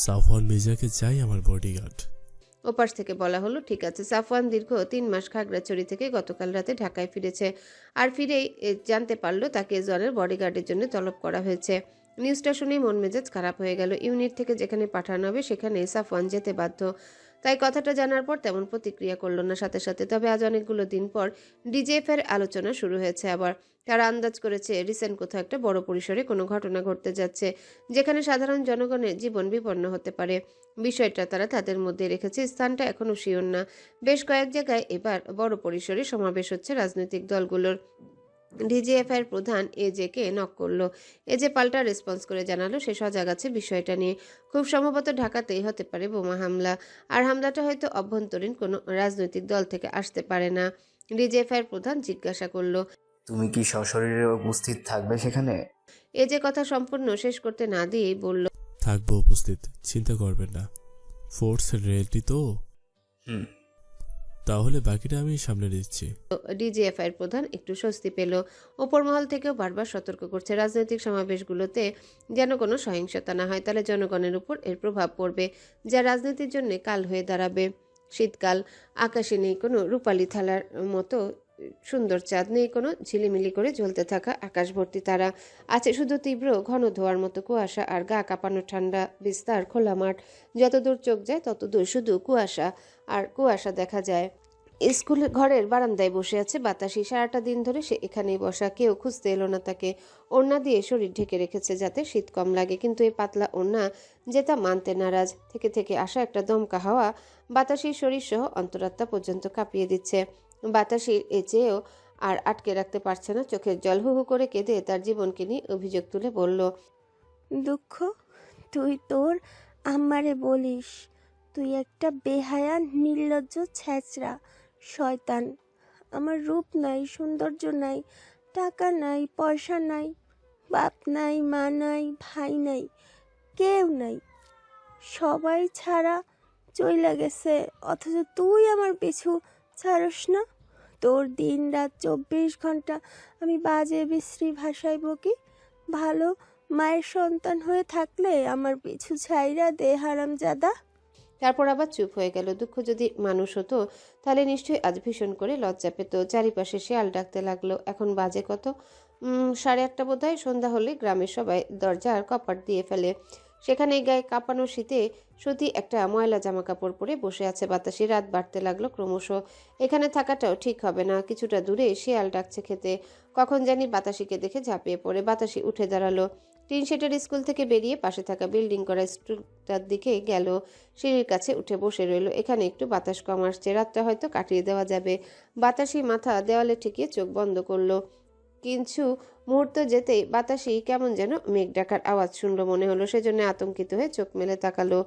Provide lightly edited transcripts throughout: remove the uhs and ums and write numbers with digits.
সাফওয়ান মির্জাকে চাই আমার বডিগার্ড। ওপাশ থেকে বলা হলো, ঠিক আছে। সাফওয়ান দীর্ঘ 3 মাস খাগড়াছড়ি থেকে গতকাল রাতে ঢাকায় ফিরেছে। আর ফিরেই জানতে পারলো তাকে জনের বডিগার্ডের জন্য তলব করা হয়েছে। নিউজটা শুনেই মন মেজাজ খারাপ হয়ে গেল। ইউনিট থেকে যেখানে পাঠানো হবে সেখানে সাফওয়ান যেতে বাধ্য। তাই কথাটা জানার পর তেমন প্রতিক্রিয়া করলো না সাথে সাথে। তবে আজ অনেকগুলো দিন পর ডিজিএফ এর আলোচনা শুরু হয়েছে আবার। তারা আন্দাজ করেছে রিসেন্ট কোথাও একটা বড় পরিসরে কোনো ঘটনা ঘটতে যাচ্ছে, যেখানে সাধারণ জনগণের জীবন বিপন্ন হতে পারে। বিষয়টা তারা তাদের মধ্যে রেখেছে, স্থানটা এখনও শিওর না। বেশ কয়েক জায়গায় এবার বড় পরিসরে সমাবেশ হচ্ছে রাজনৈতিক দলগুলোর। ডিজিএফআইয়ের প্রধান এজেকে নক করলো। এজে পাল্টা রেসপন্স করে জানালো সে সজাগ আছে বিষয়টা নিয়ে। খুব সম্ভবত ঢাকাতেই হতে পারে বোমা হামলা, আর হামলাটা হয়তো অভ্যন্তরীণ কোনো রাজনৈতিক দল থেকে আসতে পারে না। ডিজিএফআইয়ের প্রধান জিজ্ঞাসা করলো, তুমি কি সশরীরে উপস্থিত থাকবে সেখানে? এজে কথা সম্পূর্ণ শেষ করতে না দিয়েই বলল, থাকবো উপস্থিত, চিন্তা করবেন না। ফোর্স রেডি তো? হুম। তাহলে বাকিটা আমি সামলে দিচ্ছি। ডিজিএফআইয়ের প্রধান একটু স্বস্তি পেল। ওপর মহল থেকেও বারবার সতর্ক করছে রাজনৈতিক সমাবেশগুলোতে যেন কোনো সহিংসতা না হয়, তাহলে জনগণের উপর এর প্রভাব পড়বে, যা রাজনীতির জন্য কাল হয়ে দাঁড়াবে। শীতকাল, আকাশে নেই কোনো রূপালী থালার মতো সুন্দর চাঁদ, নেই কোনো ঝিলিমিলি করে জ্বলতে থাকা আকাশ ভর্তি তারা। আছে শুধু তীব্র ঘন ধোয়ার মতো কুয়াশা আর গা কাঁপানো ঠান্ডা বিস্তার খোলা মাঠ। যতদূর চোখ যায় ততদূর শুধু কুয়াশা আর কুয়াশা দেখা যায়। স্কুল ঘরের বারান্দায় বসে আছে বাতাসি। সারাটা দিন ধরে সে এখানেই বসা, কেউ খুঁজতে এলো না তাকে। ওড়না দিয়ে শরীর ঢেকে রেখেছে যাতে শীত কম লাগে, কিন্তু এই পাতলা ওড়না যে তা মানতে নারাজ। থেকে থেকে আসা একটা দমকা হাওয়া বাতাসির শরীর সহ অন্তরাত্মা পর্যন্ত কাঁপিয়ে দিচ্ছে। বাতাসির এ চেয়েও আর আটকে রাখতে পারছে না, চোখের জল হুহু করে কেঁদে তার জীবনকে নিয়ে অভিযোগ তুলে বলল, দুঃখ, তুই তোর আম্মারে বলিস তুই একটা বেহায়া নির্লজ্জ ছ্যাচরা শয়তান। আমার রূপ নাই, সৌন্দর্য নাই, টাকা নাই, পয়সা নাই, বাপ নাই, মা নাই, ভাই নাই, কেউ নাই, সবাই ছাড়া চইলা গেছে, অথচ তুই আমার পিছু ছাড়স না। তোর দিন রাত 24 ঘন্টা আমি বাজে বিশ্রী ভাষায় বকি। ভালো মায়ের সন্তান হয়ে থাকলে আমার পিছু ছাইরা দে হারামজাদা। তারপর আবার চুপ হয়ে গেল। দুঃখ যদি মানুষ হতো তাহলে নিশ্চয়ই আজ ভীষণ করে লজ্জা পেত। চারিপাশে শেয়াল ডাকতে লাগলো। এখন বাজে কত? 8:30 বোধহয়। সন্ধ্যা হলে গ্রামের সবাই দরজার কপাট দিয়ে ফেলে। সেখানে গায়ে কাঁপানো শীতে সতী একটা ময়লা জামা কাপড় পরে বসে আছে বাতাসি। রাত বাড়তে লাগলো ক্রমশ। এখানে থাকাটাও ঠিক হবে না। কিছুটা দূরে শেয়াল ডাকছে খেতে। কখন জানি বাতাসিকে দেখে ঝাঁপিয়ে পড়ে। বাতাসি উঠে দাঁড়ালো। টিন শেডের স্কুল থেকে বেরিয়ে পাশে থাকা বিল্ডিং করা স্কুলটার দিকে গেল। সিঁড়ির কাছে উঠে বসে রইল। এখানে একটু বাতাস কম আসছে, রাতটা হয়তো কাটিয়ে দেওয়া যাবে। বাতাসি মাথা দেওয়ালে ঠেকিয়ে চোখ বন্ধ করলো। কিছু মুহূর্ত যেতেই বাতাসি কেমন যেন মেঘ ডাকার আওয়াজ শুনলো মনে হলো। সেজন্য আতঙ্কিত হয়ে চোখ মেলে তাকালো।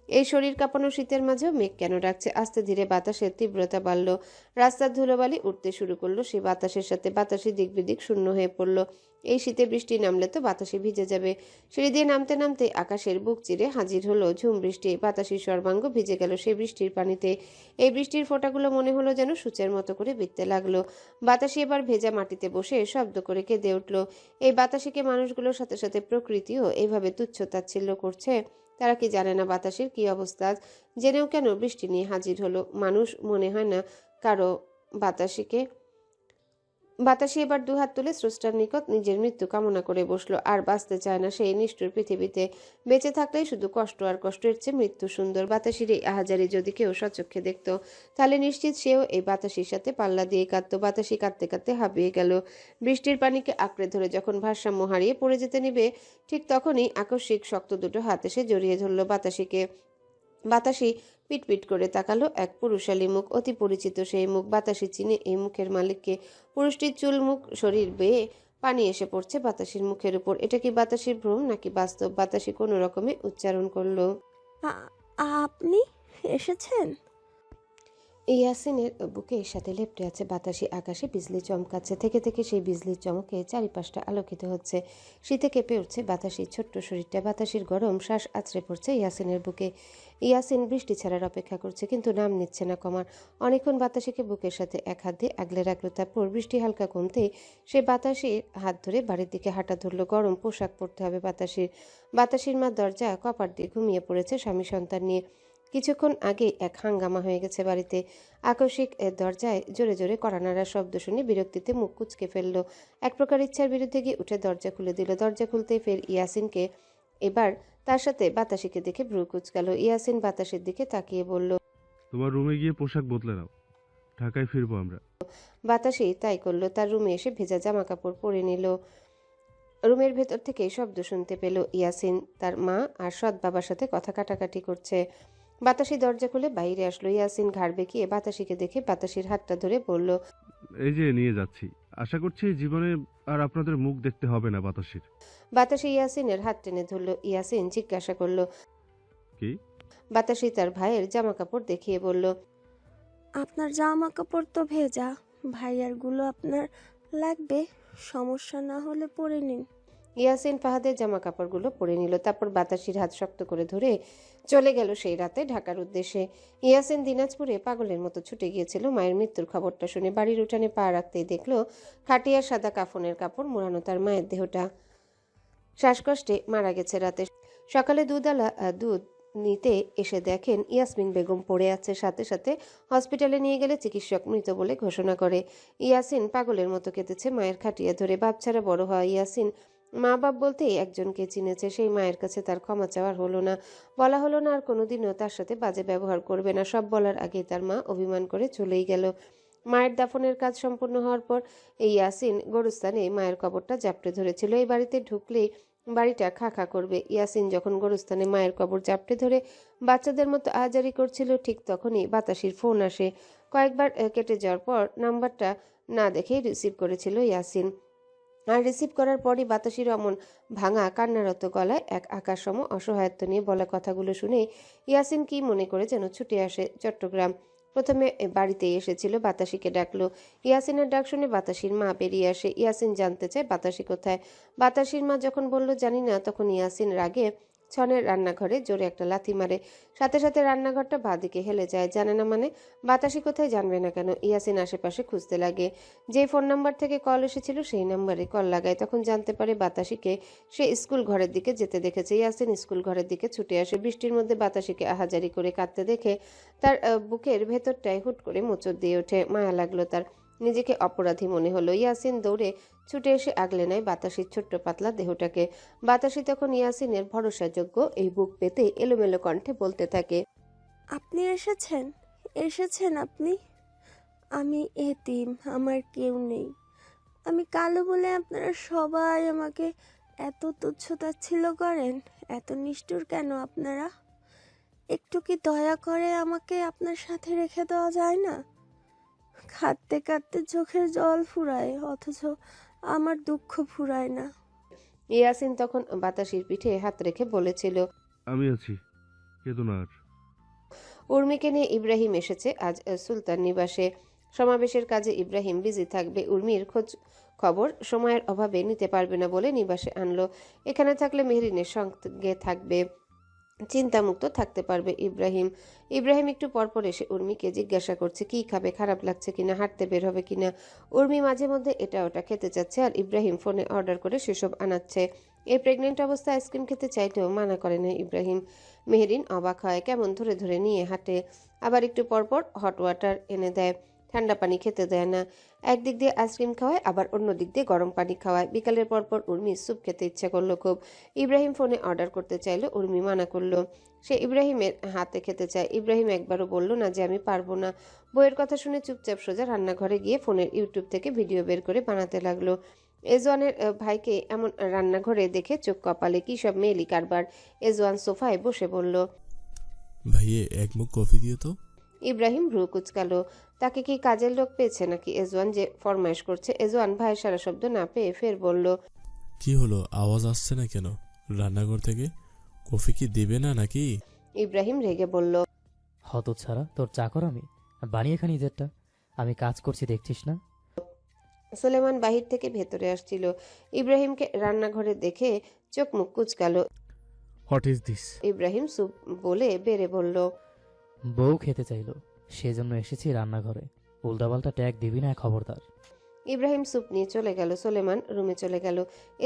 এই শরীর কাঁপানো শীতের মাঝেও মেঘ কেন ডাকছে? আস্তে ধীরে বাতাসের তীব্রতা বাড়ল। রাস্তার ধুলোবালি উঠতে শুরু করলো। সেই বাতাসের সাথে বাতাসি দিক বিদিক শূন্য হয়ে পড়ল। এই শীতে বৃষ্টি নামলে তো বাতাসি ভিজে যাবে। সিঁড়ি দিয়ে নামতে নামতে আকাশের বুক চিরে হাজির হলো ঝুম বৃষ্টি। বাতাসির সর্বাঙ্গ ভিজে গেল সেই বৃষ্টির পানিতে। এই বৃষ্টির ফোঁটাগুলো মনে হলো যেন সূচের মতো করে বিঁধতে লাগলো। বাতাসি এবার ভেজা মাটিতে বসে শব্দ করে কেঁদে উঠল। এই বাতাসিকে মানুষগুলোর সাথে সাথে প্রকৃতিও এইভাবে তুচ্ছ তাচ্ছিল্য করছে। তারা কি জানে না বাতাসের কি অবস্থা? জেনেও কেন বৃষ্টি নিয়ে হাজির হলো মানুষ? মনে হয় না কারো বাতাসিকে। বাতাসি এবার দুহাত তুলে স্রষ্টার নিকট নিজের মৃত্যু কামনা করে বসলো। আর বাঁচতে চায় না সেই নিষ্ঠুর পৃথিবীতে। বেঁচে থাকলেই শুধু কষ্ট, আর কষ্টের চেয়ে মৃত্যু সুন্দর। বাতাসির এই আহাজারি যদি কেউ সচক্ষে দেখত তাহলে নিশ্চিত সেও এই বাতাসির সাথে পাল্লা দিয়ে কাঁদত। বাতাসি কাঁদতে কাঁদতে হাঁপিয়ে গেল। বৃষ্টির পানিকে আঁকড়ে ধরে যখন ভারসাম্য হারিয়ে পড়ে যেতে নিবে, ঠিক তখনই আকস্মিক শক্ত দুটো হাত এসে জড়িয়ে ধরল বাতাসিকে। বাতাসি পিটপিট করে তাকালো এক পুরুষালী মুখ। অতি পরিচিত সেই মুখ। বাতাসি চিনে এই মুখের মালিককে। পুরুষটির চুল মুখ শরীর বেয়ে পানি এসে পড়ছে বাতাসির মুখের উপর। এটা কি বাতাসির ভ্রম নাকি বাস্তব? বাতাসি কোনো রকমে উচ্চারণ করলো, আপনি এসেছেন? ইয়াসিনের বুকের সাথে লেপ্টে আছে বাতাসি আকাশে বিজলি চমকাচ্ছে, থেকে থেকে সেই বিজলির চমকে চারিপাশটা আলোকিত হচ্ছে। শীতে কেঁপে উঠছে বাতাসির ছোট্ট শরীরটা, বাতাসির গরম শ্বাস আছড়ে পড়ছে ইয়াসিনের বুকে। ইয়াসিন বৃষ্টি ছাড়ার অপেক্ষা করছে, কিন্তু নাম নিচ্ছে না কমার। অনেকক্ষণ বাতাসিকে বুকের সাথে এক হাত দিয়ে আগলে রাখলো, তারপর বৃষ্টি হালকা কমতেই সে বাতাসির হাত ধরে বাড়ির দিকে হাঁটা ধরলো। গরম পোশাক পরতে হবে বাতাসির। বাতাসির মা দরজা কপাট দিয়ে ঘুমিয়ে পড়েছে স্বামী সন্তান নিয়ে। কিছুক্ষণ আগে এক হাঙ্গামা হয়ে গেছে বাড়িতে। আকস্মিক দরজায় জোরে জোরে কড়া নাড়ার শব্দ শুনে বিরক্তিতে মুখ কুঁচকে ফেলল। এক প্রকার ইচ্ছার বিরুদ্ধে গিয়ে উঠে দরজা খুলে দিল। দরজা খুলতেই ফের ইয়াসিনকে, এবার তার সাথে বাতাসিকে দেখে ভ্রু কুঁচকালো। ইয়াসিন বাতাসের দিকে তাকিয়ে বলল, তোমার রুমে গিয়ে পোশাক বদলে নাও, ঢাকায় ফিরবো আমরা। বাতাসি তাই করলো। তার রুমে এসে ভেজা জামা কাপড় পরে নিল। রুমের ভেতর থেকে শব্দ শুনতে পেল। ইয়াসিন তার মা আর সৎ বাবার সাথে কথা কাটাকাটি করছে। বাতাসি দরজা খুলে বাইরে আসলো। ইয়াসিন ঘাড় বেঁকিয়ে বাতাসিকে দেখে বাতাসির হাতটা ধরে বলল, এই যে নিয়ে যাচ্ছি, আশা করছি এই জীবনে আর আপনাদের মুখ দেখতে হবে না বাতাসির। বাতাসি ইয়াসিনের হাত টেনে ধরল। ইয়াসিন জিজ্ঞাসা করল। কি? বাতাসি তার ভাইয়ের জামা কাপড় দেখিয়ে বলল, আপনার জামা কাপড় তো ভেজা, ভাইয়ারগুলো আপনার লাগবে, সমস্যা না হলে পরে নিন। ইয়াসিন ফাহাদের জামা কাপড়গুলো পরে নিল, তারপর বাতাসির হাত শক্ত করে ধরে চলে গেল সেই রাতে ঢাকার উদ্দেশ্যে। ইয়াসিন দিনাজপুরে পাগলের মতো ছুটে গিয়েছিল মায়ের মৃত্যুর খবরটা শুনে। বাড়ির উঠানে পা রাখতেই দেখলো খাটিয়ার সাদা কাফনের কাপড় মোড়ানো তার মায়ের দেহটা। শ্বাসকষ্টে মারা গেছে রাতে। সকালে দুধওয়ালা দুধ নিতে এসে দেখেন ইয়াসমিন বেগম পড়ে আছে। সাথে সাথে হসপিটালে নিয়ে গেলে চিকিৎসক মৃত বলে ঘোষণা করে। ইয়াসিন পাগলের মতো কেঁদেছে মায়ের খাটিয়া ধরে। বাপ ছাড়া বড় হয় ইয়াসিন, মা বাপ বলতেই একজনকে চিনেছে। সেই মায়ের কাছে তার ক্ষমা চাওয়ার হলো না, বলা হলো না আর কোনোদিনও তার সাথে বাজে ব্যবহার করবে না। সব বলার আগেই তার মা অভিমান করে চলেই গেল। মায়ের দাফনের কাজ সম্পূর্ণ হওয়ার পর এই ইয়াসিন গোরস্থানে মায়ের কবরটা জাপটে ধরেছিল। এই বাড়িতে ঢুকলেই বাড়িটা খা খা করবে। ইয়াসিন যখন গোরস্থানে মায়ের কবর জাপটে ধরে বাচ্চাদের মতো আহাজারি করছিল, ঠিক তখনই বাতাসির ফোন আসে। কয়েকবার কেটে যাওয়ার পর নাম্বারটা না দেখেই রিসিভ করেছিল ইয়াসিন। আর রিসিভ করার পরই বাতাসির অমন ভাঙা কান্নারত গলায় এক আকাশসম অসহায়ত্ব নিয়ে বলা কথাগুলো শুনে ইয়াসিন কি মনে করে যেন ছুটে আসে চট্টগ্রাম। প্রথমে বাড়িতেই এসেছিল, বাতাসিকে ডাকলো। ইয়াসিনের ডাক শুনে বাতাসির মা বেরিয়ে আসে। ইয়াসিন জানতে চায় বাতাসি কোথায়। বাতাসির মা যখন বলল জানি না, তখন ইয়াসিন রাগে ছনের রান্নাঘরে জোরে একটা লাথি মারে। সাথে সাথে রান্নাঘরটা বাঁদিকে হেলে যায়। জানে না মানে? বাতাসি কোথায় জানবে না কেন? ইয়াসিন আশেপাশে খুঁজতে লাগে। যে ফোন নাম্বার থেকে কল এসেছিল সেই নাম্বারে কল লাগায়। তখন জানতে পারে বাতাসিকে সে স্কুল ঘরের দিকে যেতে দেখেছে। ইয়াসিন স্কুল ঘরের দিকে ছুটে আসে। বৃষ্টির মধ্যে বাতাসিকে আহাজারি করে কাঁদতে দেখে তার বুকের ভেতরটায় হুট করে মোচড় দিয়ে ওঠে। মায়া লাগলো তার, নিজেকে অপরাধী মনে হলো। ইয়াসিন দৌড়ে ছুটে এসে আগলে নেয় বাতাসির ছোট্ট পাতলা দেহটাকে। বাতাসি তখন ইয়াসিনের ভরসাযোগ্য এই বুক পেতে এলোমেলো কণ্ঠে বলতে থাকে, আপনি এসেছেন, এসেছেন আপনি। আমি এতিম, আমার কেউ নেই। আমি কালো বলে আপনারা সবাই আমাকে এত তুচ্ছ-তাচ্ছিল্য করেন। এত নিষ্ঠুর কেন আপনারা? একটু কি দয়া করে আমাকে আপনার সাথে রেখে দেওয়া যায় না? কাঁদতে কাঁদতে চোখের জল ফুরায়, অথচ আমার দুঃখ ফুরায় না। ইয়াসিন তখন বাতাসির পিঠে হাত রেখে বলেছিল, আমি আছি, কেঁদো না আর। উর্মিকে নিয়ে ইব্রাহিম এসেছে আজ সুলতান নিবাসে। সমাবেশের কাজে ইব্রাহিম বিজি থাকবে। উর্মির খোঁজ খবর সময়ের অভাবে নিতে পারবে না বলে নিবাসে আনলো। এখানে থাকলে মেহরিনের সঙ্গে থাকবে, চিন্তামুক্ত থাকতে পারবে ইব্রাহিম। ইব্রাহিম একটু পরপর এসে উর্মিকে জিজ্ঞাসা করছে কি খাবে, খারাপ লাগছে কিনা, হাঁটতে বের হবে কিনা। উর্মি মাঝে মধ্যে এটা ওটা খেতে চাচ্ছে, আর ইব্রাহিম ফোনে অর্ডার করে সেসব আনাচ্ছে। এই প্রেগনেন্ট অবস্থায় আইসক্রিম খেতে চাইলেও মানা করে না ইব্রাহিম। মেহরিন অবাক হয়, কেমন ধরে ধরে নিয়ে হাঁটে। আবার একটু পরপর হট ওয়াটার এনে দেয়, ঠান্ডা পানি খেতে দেয় না। একদিক দিয়ে আইসক্রিম খাওয়ায়, আবার অন্য দিক দিয়ে গরম পানি খাওয়ায়। বিকালের পরপর উর্মির স্যুপ খেতে ইচ্ছা করলো খুব। ইব্রাহিম ফোনে অর্ডার করতে চাইলো, উর্মি মানা করলো। সে ইব্রাহিমের হাতে খেতে চায়। ইব্রাহিম একবারও বলল না যে আমি পারবো না। বইয়ের কথা শুনে চুপচাপ সোজা রান্নাঘরে গিয়ে ফোনের ইউটিউব থেকে ভিডিও বের করে বানাতে লাগলো। এজওয়ানের ভাইকে এমন রান্নাঘরে দেখে চোখ কপালে, কি সব মেয়েলি কারবার। এজওয়ান সোফায় বসে বলল, ভাইয়ে এক মুখ কফি দিও তো। ইব্রাহিম ভ্রু কুচকালো। তাকে কি কাজের লোক পেয়েছে নাকি এজওয়ান যে ফরমাইশ করছে? এজওয়ান ভাইয়ের সারা শব্দ না পেয়ে ফের বলল, কি হলো, আওয়াজ আসছে না কেন রান্নাঘর থেকে? কফি কি দিবে না নাকি? ইব্রাহিম রেগে বলল, হতচ্ছাড়া, তোর চাকর আমি, বানিয়ে খা নিজেরটা। আমি কাজ করছি দেখছিস না? সোলেমান বাহির থেকে ভেতরে আসছিল। ইব্রাহিমকে রান্নাঘরে দেখে চোখ মুখ কুচকালো। What is this? Ibrahim soup বলে বেড়ে বলল। বউ খেতে চাইলো, সেজন্য এসেছি রান্নাঘরে। উল্টাপাল্টা ট্যাগ দিবি না, খবরদার। ইব্রাহিম সুপ নিয়ে চলে গেল। সোলেমান রুমে চলে গেল।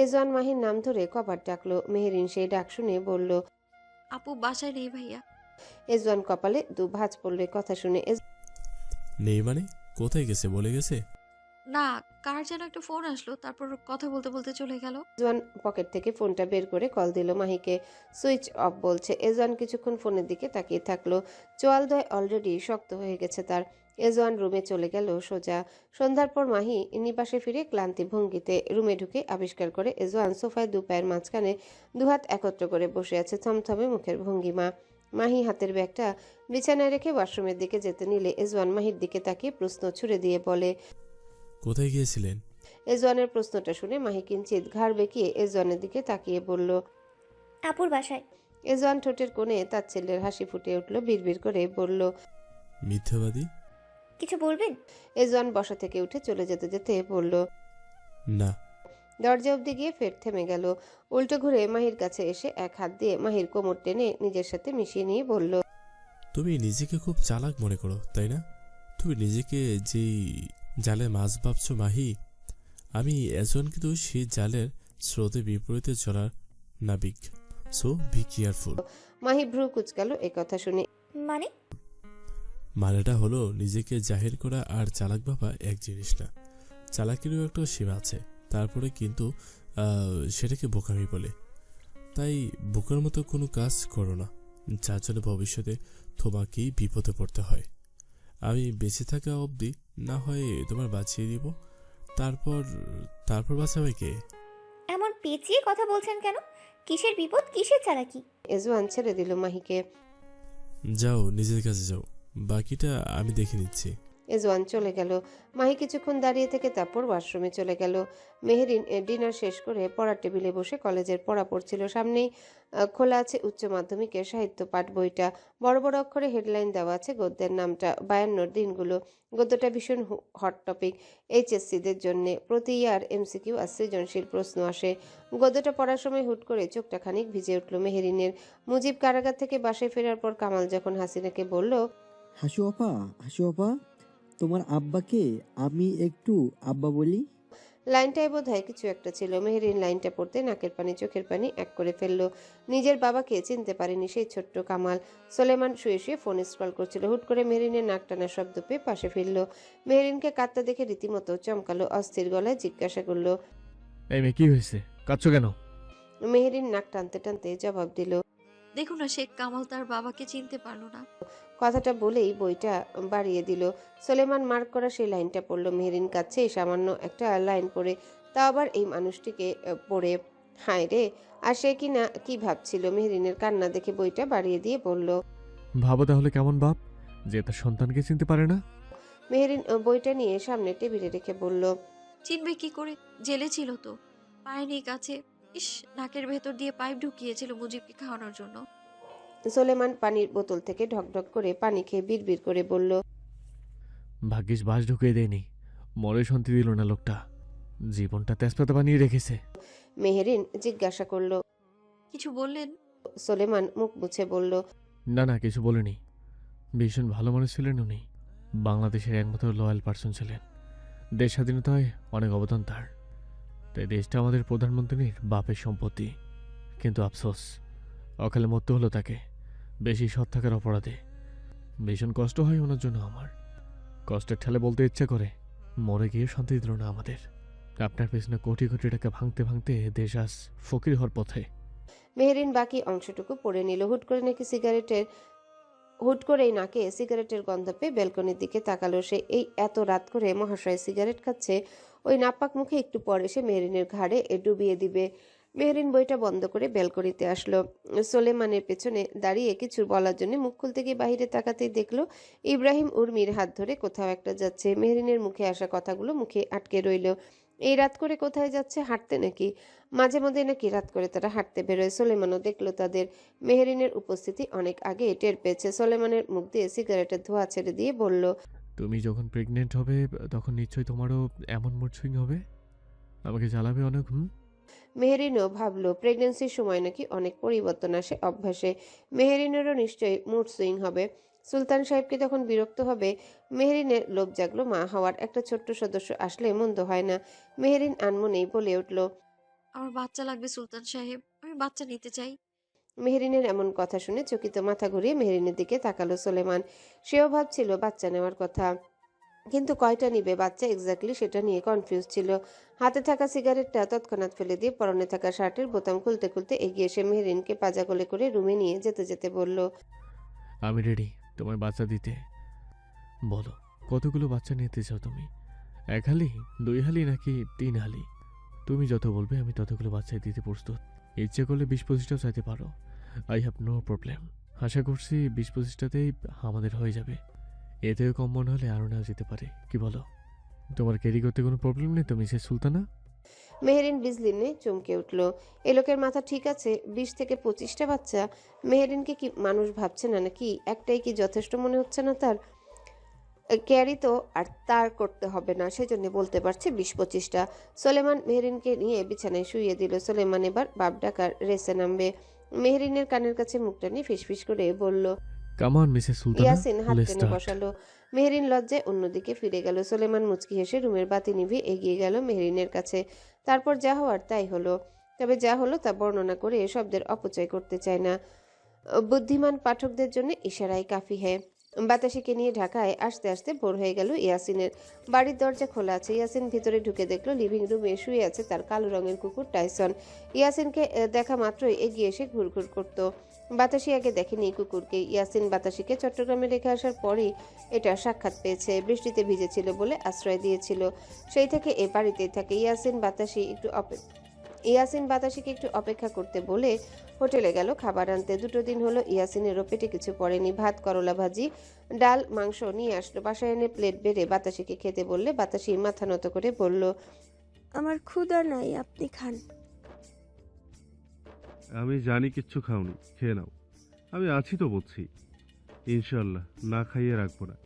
এজওয়ান মাহির নাম ধরে কপার ডাকলো। মেহেরিন সেই ডাক শুনে বলল। আপু বাসায় নেই ভাইয়া। এজওয়ান কপালে দু ভাঁজ পড়ল কথা শুনে। নেই মানে? কোথায় গেছে বলে গেছে? না, কার যেন একটা ফোন আসলো, তারপর কথা বলতে বলতে চলে গেল। এজওয়ান পকেট থেকে ফোনটা বের করে কল দিল মাহিকে। সুইচ অফ বলছে। এজওয়ান কিছুক্ষণ ফোনের দিকে তাকিয়ে থাকলো। চোয়ালদয় অলরেডি শক্ত হয়ে গেছে তার। এজওয়ান রুমে চলে গেল সোজা। সন্ধ্যার পর মাহি নিবাসে ফিরে ক্লান্তি ভঙ্গিতে রুমে ঢুকে আবিষ্কার করে এজওয়ান সোফায় দু পায়ের মাঝখানে দুহাত একত্র করে বসে আছে, থমথমে মুখের ভঙ্গিমা। মাহি হাতের ব্যাগটা বিছানায় রেখে ওয়াশরুমের দিকে যেতে নিলে এজওয়ান মাহির দিকে তাকিয়ে প্রশ্ন ছুড়ে দিয়ে বলে। কোথায় গিয়েছিলেন? এজওয়ানের প্রশ্নটা শুনে মাহি কিঞ্চিত ঘাড় বেঁকিয়ে এজওয়ানের দিকে তাকিয়ে বলল। আপুর বাসায়। এজওয়ান ঠোঁটের কোণে তাচ্ছিল্যের হাসি ফুটে উঠল, বিড়বিড় করে বলল। মিথ্যাবাদী। কিছু বলবেন? এজওয়ান বসা থেকে উঠে চলে যেতে যেতে বলল। না। দরজা অবধি গিয়ে ফের থেমে গেল। উল্টো ঘুরে মাহির কাছে এসে এক হাত দিয়ে মাহির কোমর টেনে নিজের সাথে মিশিয়ে নিয়ে বলল। তুমি নিজেকে খুব চালাক মনে করো, তাই না? তুমি নিজেকে যেই জালে মাছ ভাবছো মাহি, আমি একজন কিন্তু সেই জালের স্রোতে বিপরীতে চলার নাবিক। So be careful. মাহি ভ্রু কুচকালো এ কথা শুনে। মানে? মানেটা হলো নিজেকে জাহির করা আর চালাক ভাবা এক জিনিস না। চালাকেরও একটা সীমা আছে, তারপরে কিন্তু সেটাকে বোকামি বলে। তাই বোকার মতো কোনো কাজ করো না, যার জন্য ভবিষ্যতে তোমাকেই বিপদে পড়তে হয়। আমি বেঁচে থাকা অবধি না হয় তোমার বাঁচিয়ে দিব, তারপর তারপর বাঁচাবে কে? এমন পেঁচিয়ে কথা বলছেন কেন? কিসের বিপদ, কিসের চালাকি? এজওয়ান ছেড়ে দিল মাহিকে। যাও নিজের কাছে যাও, বাকিটা আমি দেখে নিচ্ছি। এজওয়ান চলে গেল। মাহি কিছুক্ষণ দাঁড়িয়ে থেকে তারপর ওয়াশরুমে চলে গেল। মেহেরিন ডিনার শেষ করে পড়ার টেবিলে বসে কলেজের পড়া পড়ছিল। সামনেই খোলা আছে উচ্চ মাধ্যমিকের সাহিত্য পাঠ বইটা। বড় বড় অক্ষরে হেডলাইন দেওয়া আছে গদ্যের নামটা, 52 দিনগুলো। গদ্যটা ভীষণ হট টপিক এইচএসসিদের জন্য। প্রতি ইয়ার এমসিকিউ আর সৃজনশীল প্রশ্ন আসে। গদ্যটা পড়ার সময় হুট করে চোখটা খানিক ভিজে উঠল মেহেরিনের। মুজিব কারাগার থেকে বাসায় ফেরার পর কামাল যখন হাসিনাকে বলল। হাসু আপা, তোমার আব্বাকে আমি একটু আব্বা বলি। লাইনটায় বোধহয় কিছু একটা ছিল। মেহেরিন লাইনটা পড়তে নাকের পানি চোখের পানি এক করে ফেললো। নিজের বাবাকে চিনতে পারেনি সেই ছোট্ট কামাল। সোলেমান শুয়ে শুয়ে ফোন স্ক্রল করছিল। হুট করে মেহেরিনের নাক টানার শব্দ পেয়ে পাশে ফিরল। মেহেরিনকে কাঁদতে দেখে রীতিমতো চমকালো, অস্থির গলায় জিজ্ঞাসা করলো। এই মেয়ে কি হয়েছে, কাঁদছো কেন? মেহেরিন নাক টানতে টানতে জবাব দিল। দেখুন না, শেখ কামাল তার বাবাকে চিনতে পারলো না। কথাটা বলেই বইটা বাড়িয়ে দিল। সোলেমান মার্ক করা সেই লাইনটা পড়লো। মেহেরিন কাছে সামান্য একটা লাইন পড়ে, তা আবার এই মানুষটিকে পড়ে। হায় রে, আর সে কিনা কি ভাবছিল। মেহেরিনের কান্না দেখে বইটা বাড়িয়ে দিয়ে বলল। ভাবো তাহলে কেমন বাপ যে তার সন্তানকে চিনতে পারে না। মেহেরিন বইটা নিয়ে সামনে টেবিলে রেখে বলল। চিনবে কি করে, জেলে ছিল তো, পায়নি কাছে। ইস, নাকের ভেতর দিয়ে পাইপ ঢুকিয়েছিল মুজিবকে খাওয়ানোর জন্য। সোলেমান পানির বোতল থেকে ঢকঢক করে পানি খেয়ে বিড়বিড় করে বলল। ভাগ্যিস বাস ঢুকিয়ে দেয়নি, মরে শান্তি দিল না লোকটা, জীবনটা তেজপাতা বানিয়ে রেখেছে। মেহেরিন জিজ্ঞাসা করল। কিছু বললেন? সোলেমান মুখ মুছে বলল। না কিছু বলিনি। ভীষণ ভালো মানুষ ছিলেন উনি, বাংলাদেশের একমাত্র লয়াল পার্সন ছিলেন। দেশ স্বাধীনতায় অনেক অবদান তার, তাই দেশটা আমাদের প্রধানমন্ত্রীর বাপের সম্পত্তি। কিন্তু আফসোস, অকালে মরতে হলো তাকে, বেশি সৎ থাকার অপরাধে। ভীষণ কষ্ট হয় ওনার জন্য আমার। কষ্টের ঠেলে বলতে ইচ্ছে করে, মরে গিয়ে শান্তি দিল না আমাদের। আপনার পেছনে কোটি কোটি টাকা ভাঙতে ভাঙতে দেশ আজ ফকির হওয়ার পথে। মেহেরিন বাকি অংশটুকু পড়ে নিল। হুট করেই নাকে সিগারেটের গন্ধ পেয়ে ব্যালকনির দিকে তাকালো সে। এই এত রাত করে মহাশয় সিগারেট খাচ্ছে। ওই নাপাক মুখে একটু পরে সে মেহেরিনের ঘাড়ে ডুবিয়ে দিবে। মেহেরিন বইটা বন্ধ করে ব্যালকনিতে আসলো। সোলেমানের পেছনে দাঁড়িয়ে কিছু বলার জন্য মুখ খুলতে গিয়ে বাহিরে তাকাতেই দেখলো ইব্রাহিম উর্মির হাত ধরে কোথাও একটা যাচ্ছে। মেহেরিনের মুখে আসা কথাগুলো মুখে আটকে রইল। এই রাত করে কোথায় যাচ্ছে, হাঁটতে নাকি? মাঝে মধ্যে নাকি রাত করে তারা হাঁটতে বেরোয়। সোলেমানও দেখলো তাদের। মেহেরিনের উপস্থিতি অনেক আগে টের পেয়েছে। সোলেমানের মুখ দিয়ে সিগারেটের ধোঁয়া ছেড়ে দিয়ে বলল, তুমি যখন প্রেগনেন্ট হবে তখন নিশ্চয়ই তোমারও এমন মুড সুইং হবে, আমাকে জ্বালাবে অনেক। মেহেরিনও ভাবলো প্রেগন্যান্সির সময় নাকি অনেক পরিবর্তন আসে অভ্যাসে। মেহেরিনেরও নিশ্চয়ই মুড সুইং হবে। সুলতান সাহেবকে তখন বিরক্ত হবে। মেহেরিনের লোভ জাগলো মা হওয়ার। একটা ছোট্ট সদস্য আসলে মন্দ হয় না। মেহেরিন আনমনেই বলে উঠল, আমার বাচ্চা লাগবে সুলতান সাহেব, আমি বাচ্চা নিতে চাই। মেহেরিনের এমন কথা শুনে চকিত মাথা ঘুরিয়ে মেহেরিনের দিকে তাকালো সোলেমান। সেও ভাবছিল বাচ্চা নেওয়ার কথা, কিন্তু কয়টা নিবে বাচ্চা এক্স্যাক্টলি সেটা নিয়ে কনফিউজ ছিল। হাতে থাকা সিগারেটটা তৎক্ষণাৎ ফেলে দিয়ে পরনে থাকা শার্টের বোতাম খুলতে খুলতে এগিয়ে এসে মেহেরিনকে পাজা কোলে করে রুমে নিয়ে যেতে যেতে বলল, আমি রেডি তোমায় বাচ্চা দিতে। বলো কতগুলো বাচ্চা নিতে চাও তুমি? 1 হালি, 2 হালি নাকি 3 হালি? তুমি যত বলবে আমি ততগুলো বাচ্চা দিতে প্রস্তুত। ইচ্ছে করলে 20-25টাও চাইতে পারো, আই হ্যাভ নো প্রবলেম। আশা করছি 20-25টাতেই আমাদের হয়ে যাবে। এতেও কম মনে হলে আরও নেওয়া যেতে পারে, কি বলো? তোমার ক্যারি করতে কোনো প্রবলেম নেই তো মিসেস সুলতানা? মেহেরিন বিজলিনে চমকে উঠল। এ লোকের মাথা ঠিক আছে? 20 থেকে 25টা বাচ্চা? মেহেরিনকে কি মানুষ ভাবছে না নাকি? একটাই কি যথেষ্ট মনে হচ্ছে না তার? ক্যারি তো আর তার করতে হবে না, সেজন্য বলতে পারছে 20-25টা। সোলেমান মেহেরিনকে নিয়ে বিছানায় শুইয়ে দিল। সোলেমান এবার বাপ ডাকার রেসে নামবে। মেহেরিনের কানের কাছে মুখটা নিয়ে ফিসফিস করে বলল, কামান মিসেস সুলতানা, ইয়াসিন হাত লেটস টেনে স্টার্ট। বসালো। মেহেরিন লজ্জায় অন্যদিকে ফিরে গেল। সোলেমান মুচকি হেসে রুমের বাতি নিভিয়ে এগিয়ে গেল মেহেরিনের কাছে। তারপর যা হওয়ার তাই হলো। তবে যা হলো তা বর্ণনা করে শব্দের অপচয় করতে চায় না। বুদ্ধিমান পাঠকদের জন্য ইশারাই কাফি হ্যায়। বাতাসিকে নিয়ে ঢাকায় আসতে আসতে ভোর হয়ে গেল ইয়াসিনের। বাড়ির দরজা খোলা আছে। ইয়াসিন ভিতরে ঢুকে দেখলো লিভিং রুমে শুয়ে আছে তার কালো রঙের কুকুর টাইসন। ইয়াসিনকে দেখা মাত্রই এগিয়ে এসে ঘুরঘুর করতো। বাতাসি আগে দেখেনি কুকুরকে। ইয়াসিন বাতাসিকে চট্টগ্রামে রেখে আসার পরই এটা সাক্ষাৎ পেয়েছে। বৃষ্টিতে ভিজেছিল বলে আশ্রয় দিয়েছিল। সেই থেকে এ বাড়িতেই থাকে। ইয়াসিন বাতাসিকে একটু অপেক্ষা করতে বলে হোটেলে গেল খাবার আনতে। 2 দিন হলো ইয়াসিনেরও পেটে কিছু পড়েনি। ভাত, করলা ভাজি, ডাল, মাংস নিয়ে আসলো। বাসায় এনে প্লেট বেড়ে বাতাসিকে খেতে বললে বাতাসি মাথা নত করে বলল, আমার ক্ষুধা নাই, আপনি খান। আমি জানি কিচ্ছু খাওনি, খেয়ে নাও। আমি আছি তো বলছি। ইনশাল্লাহ না খাইয়ে রাখবো না,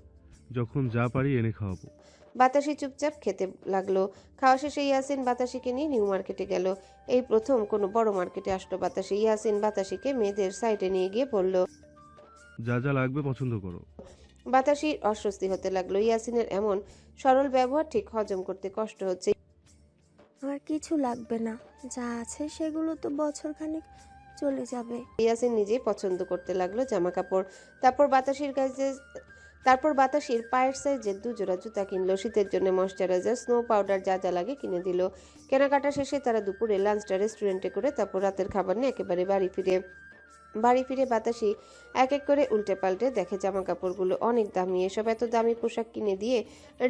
যখন যা পারি এনে খাওয়াবো। বাতাসি চুপচাপ খেতে লাগলো। খাওয়া শেষে ইয়াসিন বাতাসিকে নিয়ে নিউ মার্কেটে গেল। এই প্রথম কোনো বড় মার্কেটে আসলো বাতাসি। ইয়াসিন বাতাসিকে মেয়েদের সাইডে নিয়ে গিয়ে বলল, যা যা লাগবে পছন্দ করো। বাতাসির অস্বস্তি হতে লাগলো। ইয়াসিনের এমন সরল ব্যবহার ঠিক হজম করতে কষ্ট হচ্ছে। আমার কিছু লাগবে না, যা আছে সেগুলো তো বছরখানেক চলে যাবে। ইয়াসিন নিজেই পছন্দ করতে লাগলো জামা কাপড়। তারপর বাতাসির পায়ের সাইজের 2 জোড়া জুতা কিনলো। শীতের জন্য ময়শ্চারাইজার, স্নো পাউডার যা যা লাগে কিনে দিল। কেনাকাটা শেষে তারা দুপুরে লাঞ্চটা রেস্টুরেন্টে করে তারপর রাতের খাবার নিয়ে একেবারে বাড়ি ফিরে বাতাসি এক এক করে উল্টে পাল্টে দেখে জামা কাপড়গুলো অনেক দামি। এসব এত দামি পোশাক কিনে দিয়ে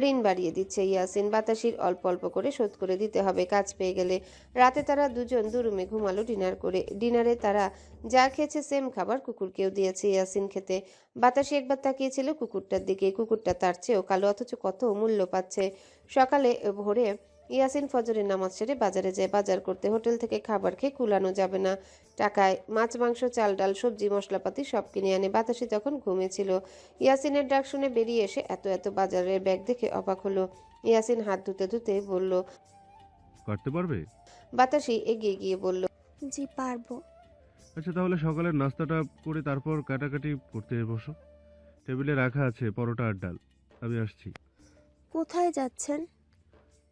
ঋণ বাড়িয়ে দিচ্ছে ইয়াসিন। বাতাসির অল্প অল্প করে শোধ করে দিতে হবে কাজ পেয়ে গেলে। রাতে তারা দুজন রুমে ঘুমালো ডিনার করে। ডিনারে তারা যা খেয়েছে সেম খাবার কুকুরকেও দিয়েছে ইয়াসিন খেতে। বাতাসি একবার তাকিয়েছিল কুকুরটার দিকে। কুকুরটা তার চেয়েও কালো, অথচ কত মূল্য পাচ্ছে। সকালে ভোরে ইয়াসিন ফজরের নামাজ সেরে বাজারে যায় বাজার করতে। হোটেল থেকে খাবার খেয়ে কুলানো যাবে না টাকায়। মাছ, মাংস, চাল, ডাল, সবজি, মশলাপাতি সব কিনে আনে। বাতাসি তখন ঘুমিয়েছিল। ইয়াসিনের ডাক শুনে বেরিয়ে এসে এত এত বাজারের ব্যাগ দেখে অবাক হলো। ইয়াসিন হাত ধুতে ধুতে বলল, কাটতে পারবে? বাতাসি এগিয়ে গিয়ে বলল, জি পারবো। আচ্ছা তাহলে সকালের নাস্তাটা করে তারপর কাটাকাটি করতে বসো। টেবিলে রাখা আছে পরোটা আর ডাল। আমি আসছি। কোথায় যাচ্ছেন?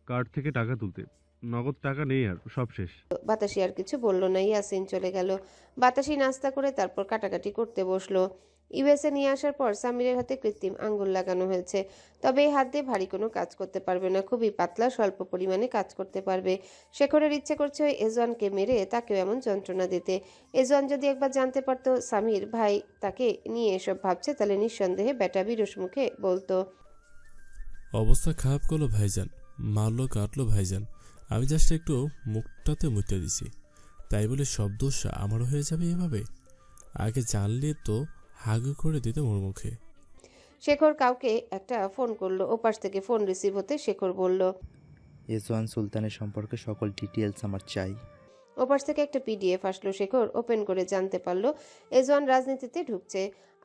কার্ড থেকে টাকা তুলতে। নগদ টাকা নেই, আর সব শেষ। বাতাসি আর কিছু বলল না। ইয়াসিন চলে গেল। বাতাসি নাস্তা করে তারপর কাটাকাটি করতে বসলো। ইউএসএ নিয়ে আসার পর সামিরের হাতে কৃত্রিম আঙ্গুল লাগানো হয়েছে। তবে এই হাত দিয়ে ভারী কোনো কাজ করতে পারবে না। খুবই পাতলা, স্বল্প পরিমাণে কাজ করতে পারবে। শেখরের ইচ্ছে করছে ওই এজওয়ানকে মেরে তাকেও এমন যন্ত্রণা দিতে। এজওয়ান যদি একবার জানতে পারতো সামির ভাই তাকে নিয়ে এসব ভাবছে, তাহলে নিঃসন্দেহে বেটা বিরস মুখে বলতো, অবস্থা খারাপ করলো ভাইজান, মারলো কাটলো ভাইজান, আমি জাস্ট একটু মুখটাতে মুতে দিছি, তাই বলে সব দোষ আমারও হয়ে যাবে এভাবে? আগে জানলে তো হাগু করে দিতে মোর মুখে। শেখর কাউকে একটা ফোন করলো। ওপাশ থেকে ফোন রিসিভ হতে শেখর বলল, এজওয়ান সুলতানের সম্পর্কে সকল ডিটেলস আমার চাই। ওপাশ থেকে একটা পিডিএফ আসলো। শেখর ওপেন করে জানতে পারলো এজওয়ান রাজনীতিতে ঢুকছে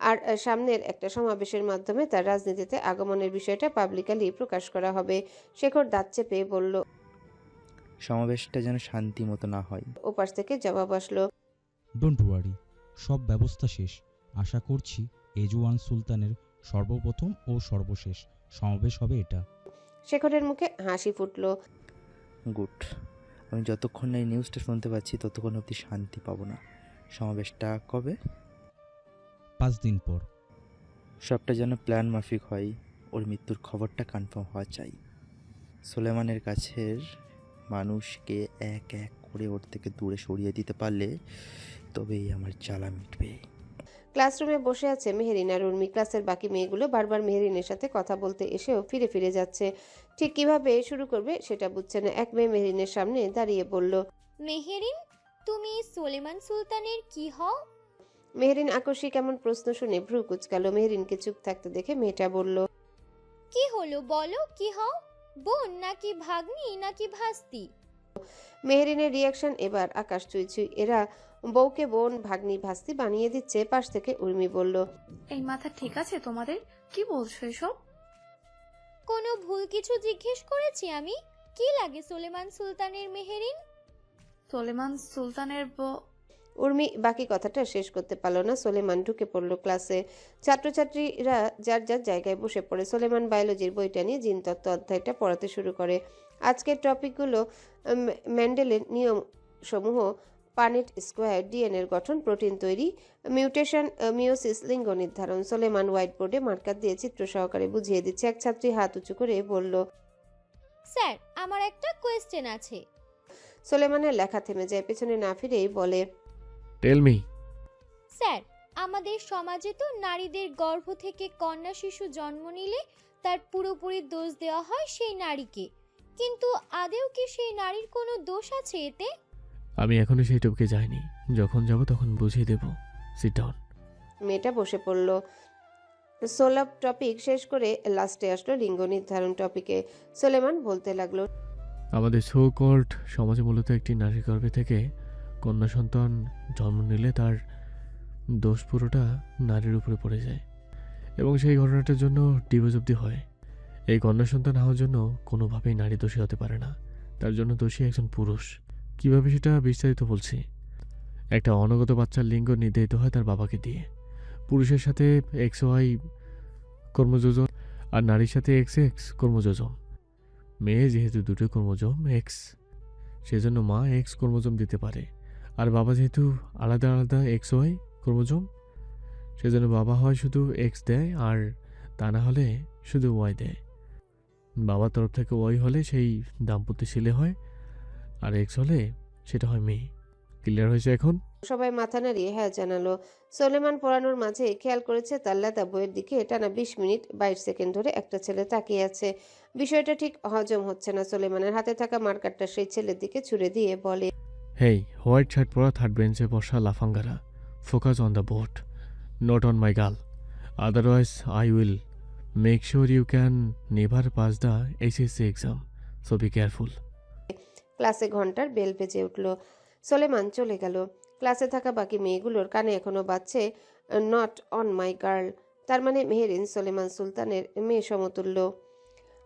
আর সামনের একটা সমাবেশের মাধ্যমে তার রাজনীতিতে আগমনের বিষয়টা পাবলিকালি প্রকাশ করা হবে। শেখর দাঁত চেপে বলল, সমাবেশটা যেন শান্তি মতো না হয়। ওপাশ থেকে জবাব আসলো, ডোন্ট ওয়ারি, সব ব্যবস্থা শেষ। আশা করছি এজওয়ান সুলতানের সর্বপ্রথম ও সর্বশেষ সমাবেশ হবে এটা। শেখরের মুখে হাসি ফুটলো। গুড। আমি যতক্ষণ না এই নিউজটা শুনতে পাচ্ছি ততক্ষণ অবধি শান্তি পাবো না। সমাবেশটা কবে? 5 দিন পর। সবটা যেন প্ল্যান মাফিক হয়। ওর মৃত্যুর খবরটা কনফার্ম হওয়া চাই। সুলেমানের কাছের মানুষকে এক এক করে ওর থেকে দূরে সরিয়ে দিতে পারলে তবেই আমার জ্বালা মিটবে। ক্লাসরুমে বসে আছে মেহেরিন আর উর্মি। ক্লাসের বাকি মেয়েগুলো বারবার মেহেরিনের সাথে কথা বলতে এসেও ফিরে ফিরে যাচ্ছে। ঠিক কিভাবে শুরু করবে সেটা বুঝছে না। এক মেয়ে মেহেরিনের সামনে দাঁড়িয়ে বলল, মেহেরিন, তুমি সুলেমান সুলতানের কি হও? মেহেরিন আকস্মিক এমন প্রশ্ন শুনে ভ্রু কুঁচকাল। মেহেরিনকে চুপ থাকতে দেখে মেয়েটা বলল, কি হলো বলো, কি হও? বোন নাকি ভাগ্নি নাকি ভাস্তি? মেহেরিনের রিয়াকশন এবার আকাশ ছুঁই। এরা বউকে বোন, ভাগ্নি, ভাস্তি বানিয়ে দিচ্ছে। পাশ থেকে উর্মি বলল, এই মাথা ঠিক আছে তোমাদের? কি বলছো এসব? কোনো ভুল কিছু জিজ্ঞেস করেছি আমি? কি লাগে সুলেমান সুলতানের মেহেরিন? সুলেমান সুলতানের উর্মি বাকি কথাটা শেষ করতে পারল না। সোলেমান ঢুকে পড়ল ক্লাসে। ছাত্রছাত্রীরা যার যার জায়গায় বসে পড়ে। সোলেমান বায়োলজির বইটা নিয়ে জিনতত্ত্ব অধ্যায়টা পড়াতে শুরু করে। আজকের টপিকগুলো ম্যান্ডেলের নিয়ম সমূহ, পানেট স্কোয়ার, ডিএনএর গঠন, প্রোটিন তৈরি, মিউটেশন, মিওসিস, লিঙ্গ নির্ধারণ। সোলেমান হোয়াইট বোর্ডে মার্কার দিয়ে চিত্র সহকারে বুঝিয়ে দিচ্ছে। এক ছাত্রী হাত উঁচু করে বলল, স্যার, আমার একটা কোয়েশ্চেন আছে। সোলেমানের লেখা থেমে যায়। পেছনে না ফিরেই বলে, টেল মি। স্যার, আমাদের সমাজে তো নারীদের গর্ভ থেকে কন্যা শিশু জন্ম নিলে তার পুরোপুরি দোষ দেওয়া হয় সেই নারীকে, কিন্তু আদেও কি সেই নারীর কোনো দোষ আছে এতে? আমি এখনো সেই টপিকে যাইনি, যখন যাব তখন বুঝিয়ে দেব। Sit down. মেয়েটা বসে পড়ল। সোলাপ টপিক শেষ করে লাস্টে আসলো লিঙ্গ নির্ধারণ টপিকে। সোলেমান বলতে লাগলো, আমাদের সো কল্ড সমাজে মূলত একটি নারীর গর্ভে থেকে কন্যা সন্তান জন্ম নিলে তার দোষ পুরোটা নারীর উপরে পড়ে যায় এবং সেই ঘটনাটার জন্য ডিভোর্স অবধি হয়। এই কন্যা সন্তান হওয়ার জন্য কোনোভাবেই নারী দোষী হতে পারে না, তার জন্য দোষী একজন পুরুষ। কিভাবে সেটা বিস্তারিত বলছি। একটা অনগত বাচ্চার লিঙ্গ নির্ধারিত হয় তার বাবাকে দিয়ে। পুরুষের সাথে XY কর্মযোজন আর নারীর সাথে XX কর্মযোজম। মেয়ে যেহেতু দুটো ক্রোমোজোম এক্স, সেজন্য মা X ক্রোমোজোম দিতে পারে, আর বাবা যেহেতু আলাদা আলাদা XY ক্রোমোজোম, সেজন্য বাবা হয় শুধু X দেয়, আর তা না হলে শুধু Y দেয়। বাবার তরফ থেকে Y হলে সেই দাম্পত্য ছেলে হয়, আর X হলে সেটা হয় মেয়ে। ক্লিয়ার হয়েছে এখন? সবাই মাথা নাড়িয়ে হ্যাঁ জানালো। সোলেমান পড়ানোর মাঝে খেয়াল করেছে তার লেদা বইয়ের দিকে টানা 20 মিনিট 22 সেকেন্ড ধরে একটা ছেলে তাকিয়ে আছে। বিষয়টা ঠিক হজম হচ্ছে না। সোলেমানের হাতে থাকা মার্কারটা সেই ছেলের দিকে ছুড়ে দিয়ে বলে, হেই, হোয়াইট শার্ট পরা থার্ড বেঞ্চে বসা লাফাঙ্গারা, focus on the board, not on my girl, otherwise I will make sure you can never pass the SSC exam, so be careful. ক্লাসে ঘন্টার বেল বেজে উঠল। সোলেমান চলে গেল। ক্লাসে থাকা বাকি মেয়েগুলোর কানে এখনো বাজছে নট অন মাই গার্ল। তার মানে মেহেরিন সোলেমান সুলতানের মেয়ে সমতুল্য।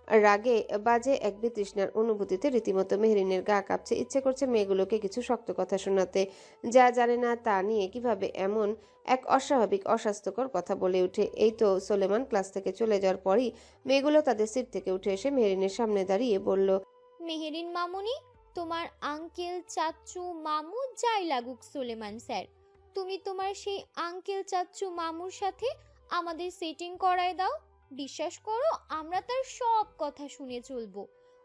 রাগে বাজে এক বিতৃষ্ণার অনুভূতিতে রীতিমতো মেহেরিনের গা কাঁপছে। ইচ্ছে করছে মেয়েগুলোকে কিছু শক্ত কথা শোনাতে, যা জানে না তা নিয়ে কিভাবে এমন এক অস্বাভাবিক অস্বাস্থ্যকর কথা বলে ওঠে। এই তো সোলেমান ক্লাস থেকে চলে যাওয়ার পরই মেয়েগুলো তাদের সিট থেকে উঠে এসে মেহেরিনের সামনে দাঁড়িয়ে বলল, মেহেরিন মামুনি, তোমার আঙ্কেল, চাচ্চু, মামু যাই লাগুক সুলেমান স্যার, তুমি তোমার সেই আঙ্কেল, চাচ্চু, মামুর সাথে আমাদের সেটিং করায় দাও। বিশ্বাস করো, আমরা তার সব কথা শুনে চলবো।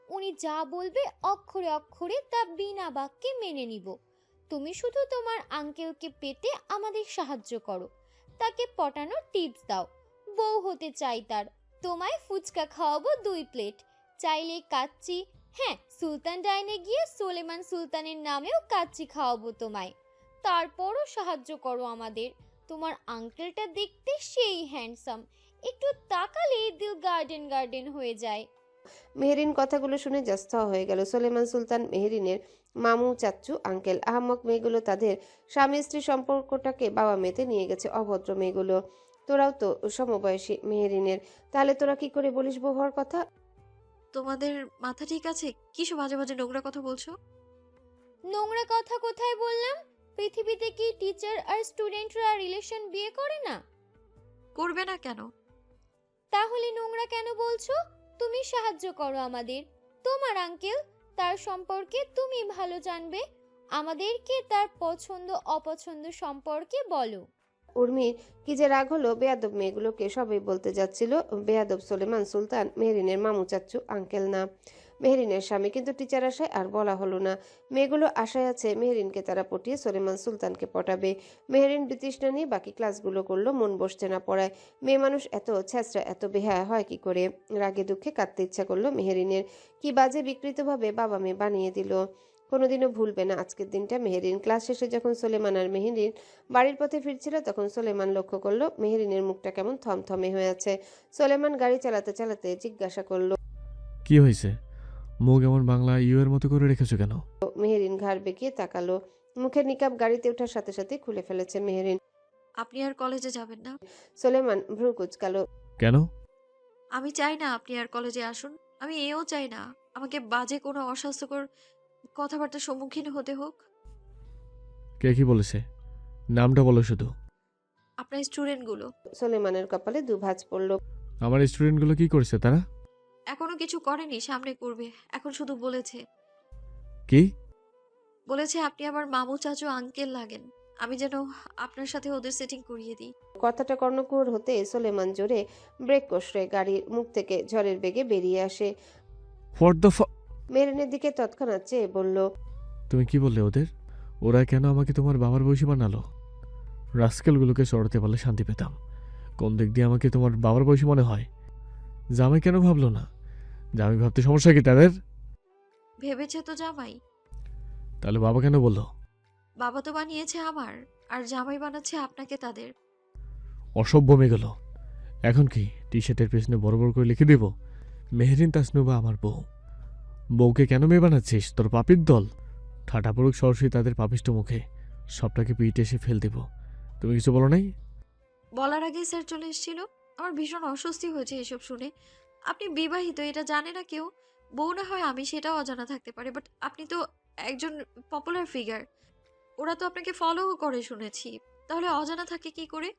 উনি যা বলবে অক্ষরে অক্ষরে তা বিনা বাক্যে মেনে নিব। তুমি শুধু তোমার আঙ্কেলকে পেতে আমাদের সাহায্য করো, তাকে পটানোর টিপস দাও। বউ হতে চাই তার, তোমায় ফুচকা খাওয়াবো 2 প্লেট, চাইলে কাচ্চি, হ্যাঁ সুলতান ডাইনে গিয়ে সোলেমান সুলতানের নামেও কাচ্চি খাওয়াবো তোমায়। তারপরও সাহায্য করো আমাদের। তোমার আঙ্কেলটা দেখতে সেই হ্যান্ডসাম, একটু তাকালেই দিল গার্ডেন গার্ডেন হয়ে যায়। মেহেরিন কথাগুলো শুনে জাস্ত হয়ে গেল। সোলেমান সুলতান মেহেরিনের মামু, চাচ্চু, আঙ্কেল। আহাম্মক মেয়েগুলো তাদের স্বামী স্ত্রী সম্পর্কটাকে বাবা মেয়েতে নিয়ে গেছে। অভদ্র মেয়েগুলো। তোরাও তো সমবয়সী মেহেরিনের, তাহলে তোরা কি করে বলিস বউ হওয়ার কথা? তোমাদের মাথা ঠিক আছে? কিসব বাজে বাজে নোংরা কথা বলছো? নোংরা কথা কোথায় বললাম? পৃথিবীতে কি টিচার আর স্টুডেন্টরা রিলেশন বিয়ে করে না? করবে না কেন? তাহলে নোংরা কেন বলছো? তুমি সাহায্য করো আমাদের। তোমার আঙ্কেল, তার সম্পর্কে তুমি ভালো জানবে। আমাদেরকে তার পছন্দ অপছন্দ সম্পর্কে বলো। উর্মির কি যে রাগ হলো, বেয়াদব মেয়েগুলোকে সবই বলতে যাচ্ছিল। বেয়াদব সোলেমান সুলতান মেহেরিনের মামু, চাচ্চু, আঙ্কেল না, মেহেরিনের স্বামী। কিন্তু টিচার আশায় আর বলা হলো না। মেয়েগুলো আশায় আছে মেহেরিনকে তারা পটিয়ে সোলেমান সুলতানকে পটাবে। মেহেরিন বিতৃষ্ণা নিয়ে বাকি ক্লাসগুলো করলো, মন বসছে না পড়ায়। মেয়ে মানুষ এত ছ্যাঁচড়া, এত বেহায়া হয় কি করে? রাগে দুঃখে কাঁদতে ইচ্ছা করলো মেহেরিনের। কি বাজে বিকৃতভাবে বাবা মেয়ে বানিয়ে দিল। কোনোদিনও ভুলবে না আজকের দিনটা মেহেরিন। ক্লাস শেষে যখন সোলেমান আর মেহেরিন বাড়ির পথে ফিরছিল, তখন সোলেমান লক্ষ্য করলো মেহেরিনের মুখটা কেমন থমথমে হয়ে আছে। সোলেমান গাড়ি চালাতে চালাতে জিজ্ঞাসা করলো, কি হয়েছে? মুখ এমন বাংলা ইউ এর মতো করে রেখেছো কেন? মেহেরিন ঘাড় বেঁকিয়ে তাকালো। মুখের নিকাব গাড়িতে ওঠার সাথে সাথে খুলে ফেলেছে মেহেরিন। আপনি আর কলেজে যাবেন না? সোলেমান ভ্রু কুঁচকালো। কেন? আমি চাই না আপনি আর কলেজে আসুন। আমি এও চাই না আমাকে বাজে কোনো অস্বাস্থ্যকর কথাবার্তার সম্মুখীন হতে হোক। কে কি বলেছে? নামটা বলো শুধু। আপনার স্টুডেন্টগুলো। সোলেমানের কপালে দুভাঁজ পড়ল। আমার স্টুডেন্টগুলো কি করেছে তারা? এখনো কিছু করেনি, সামনে করবে। এখন শুধু বলেছে কি? বলেছে আপনি আমার মামু, চাচু, আঙ্কেল লাগেন। আমি যেন আপনার সাথে ওদের সেটিং করিয়ে দিই। কথাটা কর্ণকুহর হতে সোলেমান জোরে ব্রেক কষলে গাড়ির মুখ থেকে ঝড়ের বেগে বেরিয়ে আসে। হোয়াট দ্য মেহেরিনের দিকে তৎক্ষণাৎ চেয়ে বলল, তুমি কি বললে ওদের? ওরা কেন আমাকে তোমার বাবার বয়সী বানালো? রাস্কেলগুলোকে সরাতে পারলে শান্তি পেতাম। কোন দিক দিয়ে আমাকে তোমার বাবার বয়সী মনে হয়? জামাই কেন ভাবলো না? জামাই ভাবতে সমস্যা কি তাদের? ভেবেছে তো জামাই। তাহলে বাবা কেন বললো? বাবা তো বানিয়েছে আমার, আর জামাই বানাচ্ছে আপনাকে তাদের। অসভ্য মেয়েগুলো। এখন কি টি শার্টের পেছনে বড় বড় করে লিখে দেব মেহেরিন তাসনুবা আমার বউ? বউকে কেন মেয়ে বানাচ্ছিস? তোর পাপির দল। ঠাটা পড়ুক সরাসরি তাদের পাপিষ্ট মুখে। সবটাকে পিঠে এসে ফেল দেব। তুমি কিছু বলো নাই? বলার আগে স্যার চলে এসেছিল। আমার ভীষণ অস্বস্তি হয়েছে এসব শুনে। আপনি বিবাহিত, এটা জানে না কেউ। বউ না হয় আমি, সেটাও অজানা থাকতে পারে, বাট আপনি তো একজন পপুলার ফিগার। ওরা তো আপনাকে ফলো করে শুনেছি, তাহলে অজানা থাকে কি করে?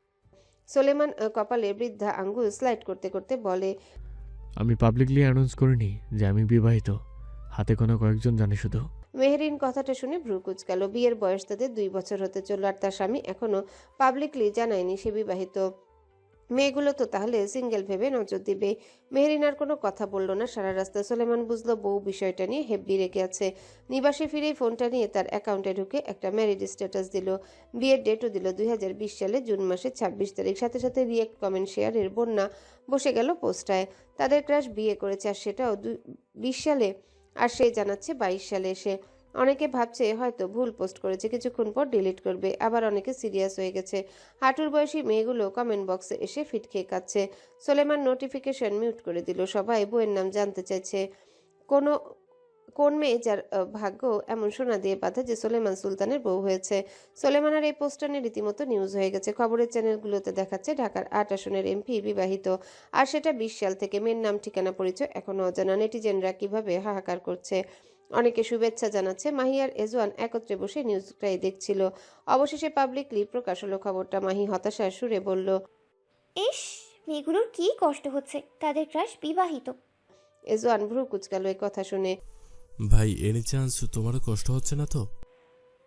সোলেমান কপালে বৃদ্ধা আঙ্গুল স্লাইড করতে করতে বলে, আমি পাবলিকলি অ্যানাউন্স করিনি যে আমি বিবাহিত। হাতে কোনো কয়েকজন জানে শুধু। মেহেরিন কথাটা শুনে ভ্রু কুঁচকাল। বিয়ের বয়স তাদের 2 বছর হতে চলল, আর তার স্বামী এখনো পাবলিকলি জানায়নি সে বিবাহিত। মেয়েগুলো তো তাহলে সিঙ্গেল ভেবে নজর দিবে। মেহেরিন আর কোনো কথা বলল না সারা রাস্তা। সোলেমান বুঝলো বউ বিষয়টা নিয়ে হেব্বি রেখে আছে। নিবাসে ফিরেই ফোনটা নিয়ে তার অ্যাকাউন্টে ঢুকে একটা ম্যারিড স্ট্যাটাস দিল। বিয়ের ডেটও দিল 2020 সালে জুন মাসের 26 তারিখ। সাথে সাথে রিয়েক্ট, কমেন্ট, শেয়ারের বন্যা বসে গেল পোস্টায়। তাদের ক্রাশ বিয়ে করেছে, আর সেটাও 20 সালে, আর সে জানাচ্ছে 22 সালে এসে। অনেকে ভাবছে হয়তো ভুল পোস্ট করেছে, কিছুক্ষণ পর ডিলিট করবে। আবার অনেকে সিরিয়াস হয়ে গেছে। হাঁটুর বয়সী মেয়েগুলো কমেন্ট বক্সে এসে ফিট খেয়ে কাচ্ছে। সোলেমান নোটিফিকেশন মিউট করে দিল। সবাই বইয়ের নাম জানতে চাইছে। কোন মেয়ে যার ভাগ্য এমন সোনা দিয়ে বাঁধা যে সোলেমান সুলতানের বউ হয়েছে। সোলেমানের এই পোস্টার নিয়ে রীতিমতো নিউজ হয়ে গেছে। খবরের চ্যানেলগুলোতে দেখাচ্ছে ঢাকার 8 আসনের এমপি বিবাহিত, আর সেটা 20 সাল থেকে। মেয়ের নাম, ঠিকানা, পরিচয় এখনো অজানা। নেটিজেনরা কিভাবে হাহাকার করছে। অনেকে শুভেচ্ছা জানাচ্ছে। মাহি আর এজওয়ান একত্রে বসে নিউজটাই দেখছিল। অবশেষে পাবলিকলি প্রকাশ হলো খবরটা। মাহি হতাশার সুরে বলল, ইস, মেয়েগুলোর কি কষ্ট হচ্ছে, তাদের ক্রাশ বিবাহিত। এজওয়ান ভ্রু কুচকালো এই কথা শুনে। ভাই, এনি চান্স তোমারও কষ্ট হচ্ছে না তো?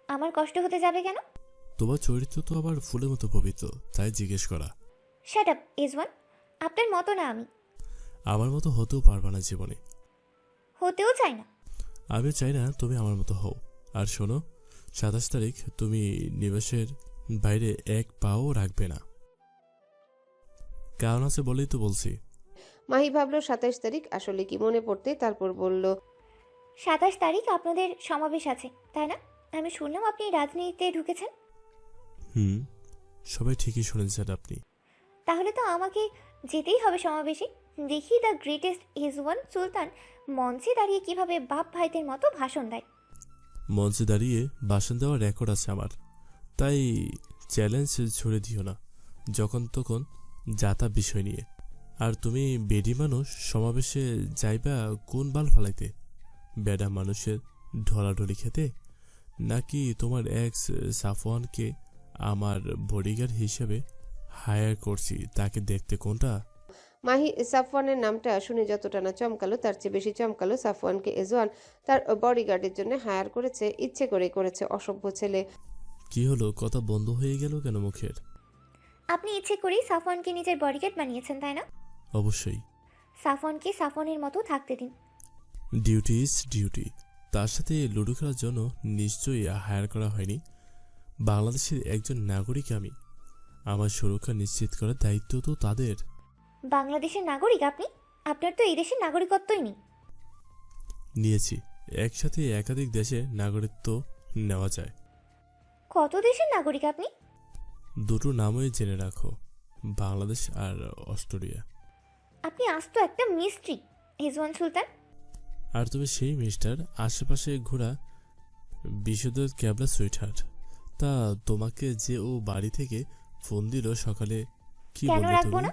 আমার কষ্ট হতে যাবে কেন? তোমার চরিত্র তো আবার ফুলের মতো পবিত্র, তাই জিজ্ঞেস করা। শাট আপ এজওয়ান, আপনার মতো না আমি। আমার মতো হতেও পারবা না জীবনে। হতেও চাই না। আমি চাই না তুমি আমার মতো হও। আর শোনো, 27 তারিখ তুমি নিবাসের বাইরে এক পাও রাখবে না। কারণ আছে বলেই তো বলছি। মাহি ভাবলো 27 তারিখ আসলে কি, মনে পড়তে তারপর বলল, 27 তারিখ আপনাদের সমাবেশ আছে, তাই না? আমি শুনলাম আপনি রাজনীতিতে ঢুকেছেন। সবাই ঠিকই শুনেছেন আপনি। তাহলে তো আমাকে যেতেই হবে সমাবেশে। দেখি দ্য গ্রেটেস্ট রেজওয়ান সুলতান মঞ্চে দাঁড়িয়ে কিভাবে বাপ ভাইদের মতো ভাষণ দেয়। মঞ্চে দাঁড়িয়ে ভাষণ দেওয়ার রেকর্ড আছে আমার, তাই চ্যালেঞ্জ ছুড়ে দিও না যখন তখন যাতা বিষয় নিয়ে। আর তুমি বেডি মানুষ সমাবেশে যাইবা কোন বাল ফালাইতে? বেডা মানুষের ঢলাঢলি খেতে, নাকি তোমার এক্স সাফওয়ানকে আমার বডিগার্ড হিসেবে হায়ার করছি তাকে দেখতে কোনটা? মাহি সাফওয়ানের নামটা শুনে যতটা না চমকালো তার চেয়ে বেশি চমকালো সাফওয়ানকে এজওয়ান তার বডিগার্ডের জন্য হায়ার করেছে, ইচ্ছে করে করেছে অসভ্য ছেলে। কি হলো, কথা বন্ধ হয়ে গেল কেন মুখের? আপনি ইচ্ছে করেই সাফওয়ানকে নিজের বডিগার্ড বানিয়েছেন, তাই না? অবশ্যই। সাফওয়ানকে সাফওয়ানের মতো থাকতে দিন। Duty is duty. তার সাথে লুডো খেলার জন্য নিশ্চয়ই হায়ার করা হয়নি। বাংলাদেশের একজন নাগরিক আমি, আমার সুরক্ষা নিশ্চিত করার দায়িত্ব তো তাদের। বাংলাদেশের নাগরিক আপনি? আপনার তো এই দেশের নাগরিকত্বই নেই। নিয়েছি, একসাথে একাধিক দেশে নাগরিকত্ব নেওয়া যায়। কত দেশের নাগরিক আপনি? দুটো নামই জেনে রাখো, বাংলাদেশ আর অস্ট্রেলিয়া। আপনি আস্ত একটা মিস্ট্রি রেজওয়ান সুলতান। আর তুমি সেই মিস্টার আশেপাশে ঘোরা বিশুদ্ধ ক্যাবলা সুইটহার্ট। তা তোমাকে যে ও বাড়ি থেকে ফোন দিল সকালে, কি কেন বললে রাখবো তুমি? না?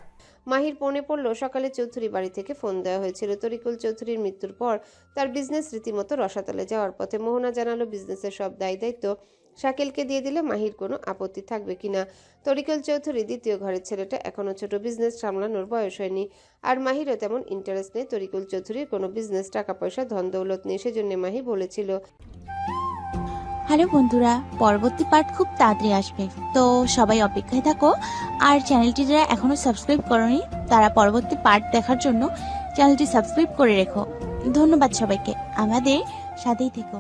মাহির মনে পড়ল সকালে চৌধুরী বাড়ি থেকে ফোন দেওয়া হয়েছিল। তরিকুল চৌধুরীর মৃত্যুর পর তার বিজনেস রীতিমতো রসাতলে যাওয়ার পথে। মোহনা জানালো বিজনেসের সব দায় দায়িত্ব শাকিলকে দিয়ে দিলে মাহির কোনো আপত্তি থাকবে কিনা। তরিকুল চৌধুরী দ্বিতীয় ঘরের ছেলেটা, এখনো ছোট, বিজনেস সামলানোর বয়স হয়নি। আর মাহিরও তেমন ইন্টারেস্ট নেই তরিকুল চৌধুরীর কোনো বিজনেস, টাকা পয়সা, ধন দৌলত নেই। সেজন্য মাহি বলেছিল, হ্যালো বন্ধুরা, পরবর্তী পার্ট খুব তাড়াতাড়ি আসবে, তো সবাই অপেক্ষায় থাকো। আর চ্যানেলটি যারা এখনো সাবস্ক্রাইব করোনি তারা পরবর্তী পার্ট দেখার জন্য চ্যানেলটি সাবস্ক্রাইব করে রেখো। ধন্যবাদ সবাইকে, আমাদের সাথেই থেকো।